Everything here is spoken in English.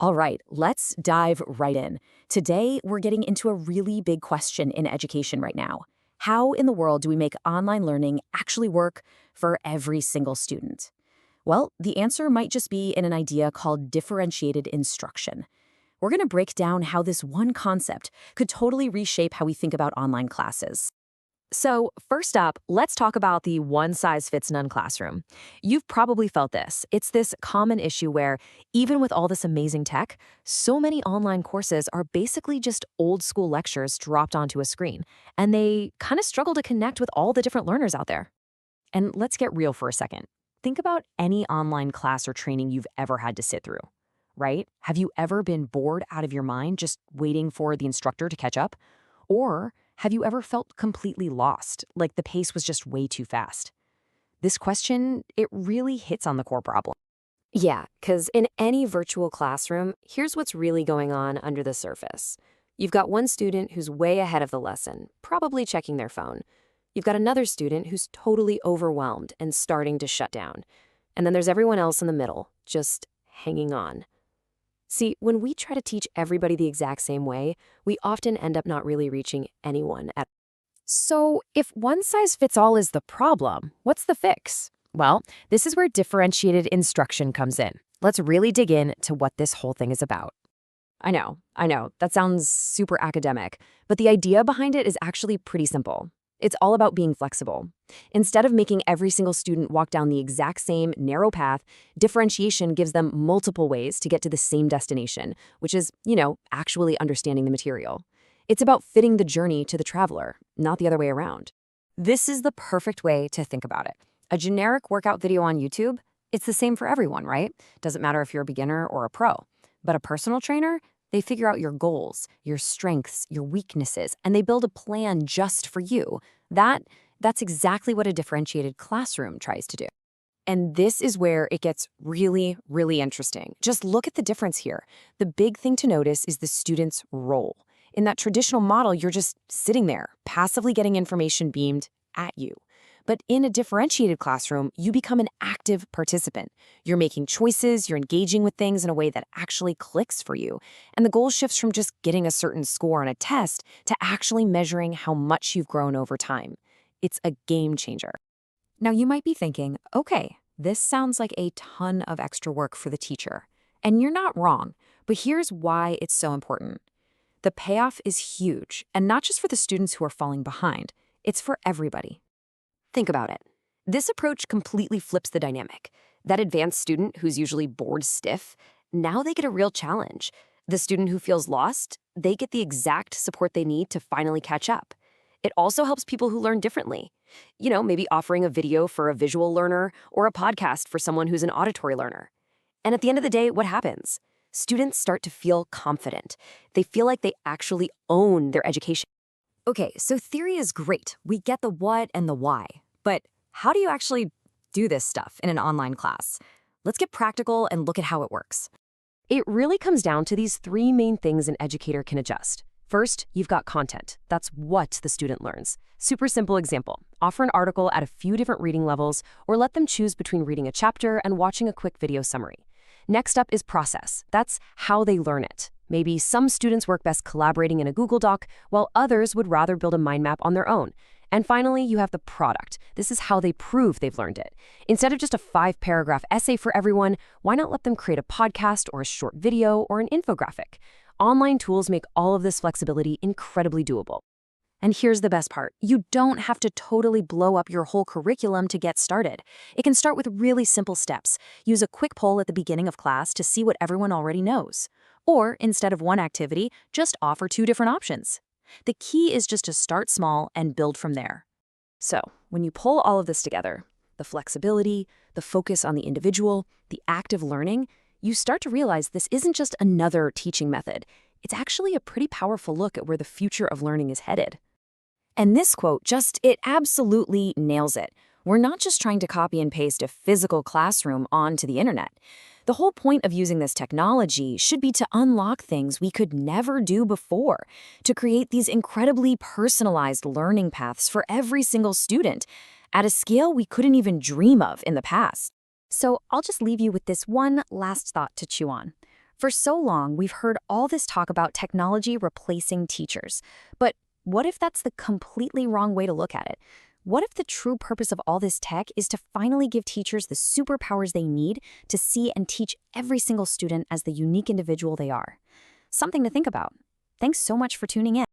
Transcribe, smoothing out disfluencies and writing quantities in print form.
All right, let's dive right in. Today, we're getting into a really big question in education right now. How in the world do we make online learning actually work for every single student? Well, the answer might just be in an idea called differentiated instruction. We're going to break down how this one concept could totally reshape how we think about online classes. So, first up, let's talk about the one-size-fits-none classroom. You've probably felt this. It's this common issue where, even with all this amazing tech, so many online courses are basically just old-school lectures dropped onto a screen, and they kind of struggle to connect with all the different learners out there. And let's get real for a second. Think about any online class or training you've ever had to sit through, right? Have you ever been bored out of your mind just waiting for the instructor to catch up? Or have you ever felt completely lost, like the pace was just way too fast? This question, it really hits on the core problem. Yeah, because in any virtual classroom, here's what's really going on under the surface. You've got one student who's way ahead of the lesson, probably checking their phone. You've got another student who's totally overwhelmed and starting to shut down. And then there's everyone else in the middle, just hanging on. See, when we try to teach everybody the exact same way, we often end up not really reaching anyone at. So, if one size fits all is the problem, what's the fix? Well, this is where differentiated instruction comes in. Let's really dig in to what this whole thing is about. I know, that sounds super academic, but the idea behind it is actually pretty simple. It's all about being flexible. Instead of making every single student walk down the exact same narrow path, differentiation gives them multiple ways to get to the same destination, which is, actually understanding the material. It's about fitting the journey to the traveler, not the other way around. This is the perfect way to think about it. A generic workout video on YouTube, it's the same for everyone, right? Doesn't matter if you're a beginner or a pro. But a personal trainer, they figure out your goals, your strengths, your weaknesses, and they build a plan just for you. That's exactly what a differentiated classroom tries to do. And this is where it gets really, really interesting. Just look at the difference here. The big thing to notice is the student's role. In that traditional model, you're just sitting there, passively getting information beamed at you. But in a differentiated classroom, you become an active participant. You're making choices, you're engaging with things in a way that actually clicks for you. And the goal shifts from just getting a certain score on a test to actually measuring how much you've grown over time. It's a game changer. Now you might be thinking, okay, this sounds like a ton of extra work for the teacher. And you're not wrong, but here's why it's so important. The payoff is huge, and not just for the students who are falling behind, it's for everybody. Think about it. This approach completely flips the dynamic. That advanced student who's usually bored stiff, now they get a real challenge. The student who feels lost, they get the exact support they need to finally catch up. It also helps people who learn differently. Maybe offering a video for a visual learner or a podcast for someone who's an auditory learner. And at the end of the day, what happens? Students start to feel confident. They feel like they actually own their education. Okay, so theory is great. We get the what and the why. But how do you actually do this stuff in an online class? Let's get practical and look at how it works. It really comes down to these three main things an educator can adjust. First, you've got content. That's what the student learns. Super simple example. Offer an article at a few different reading levels, or let them choose between reading a chapter and watching a quick video summary. Next up is process. That's how they learn it. Maybe some students work best collaborating in a Google Doc, while others would rather build a mind map on their own. And finally, you have the product. This is how they prove they've learned it. Instead of just a 5-paragraph essay for everyone, why not let them create a podcast or a short video or an infographic? Online tools make all of this flexibility incredibly doable. And here's the best part. You don't have to totally blow up your whole curriculum to get started. It can start with really simple steps. Use a quick poll at the beginning of class to see what everyone already knows. Or, instead of one activity, just offer 2 different options. The key is just to start small and build from there. So, when you pull all of this together, the flexibility, the focus on the individual, the active learning, you start to realize this isn't just another teaching method. It's actually a pretty powerful look at where the future of learning is headed. And this quote it absolutely nails it. We're not just trying to copy and paste a physical classroom onto the internet. The whole point of using this technology should be to unlock things we could never do before, to create these incredibly personalized learning paths for every single student at a scale we couldn't even dream of in the past. So I'll just leave you with this one last thought to chew on. For so long, we've heard all this talk about technology replacing teachers. But what if that's the completely wrong way to look at it? What if the true purpose of all this tech is to finally give teachers the superpowers they need to see and teach every single student as the unique individual they are? Something to think about. Thanks so much for tuning in.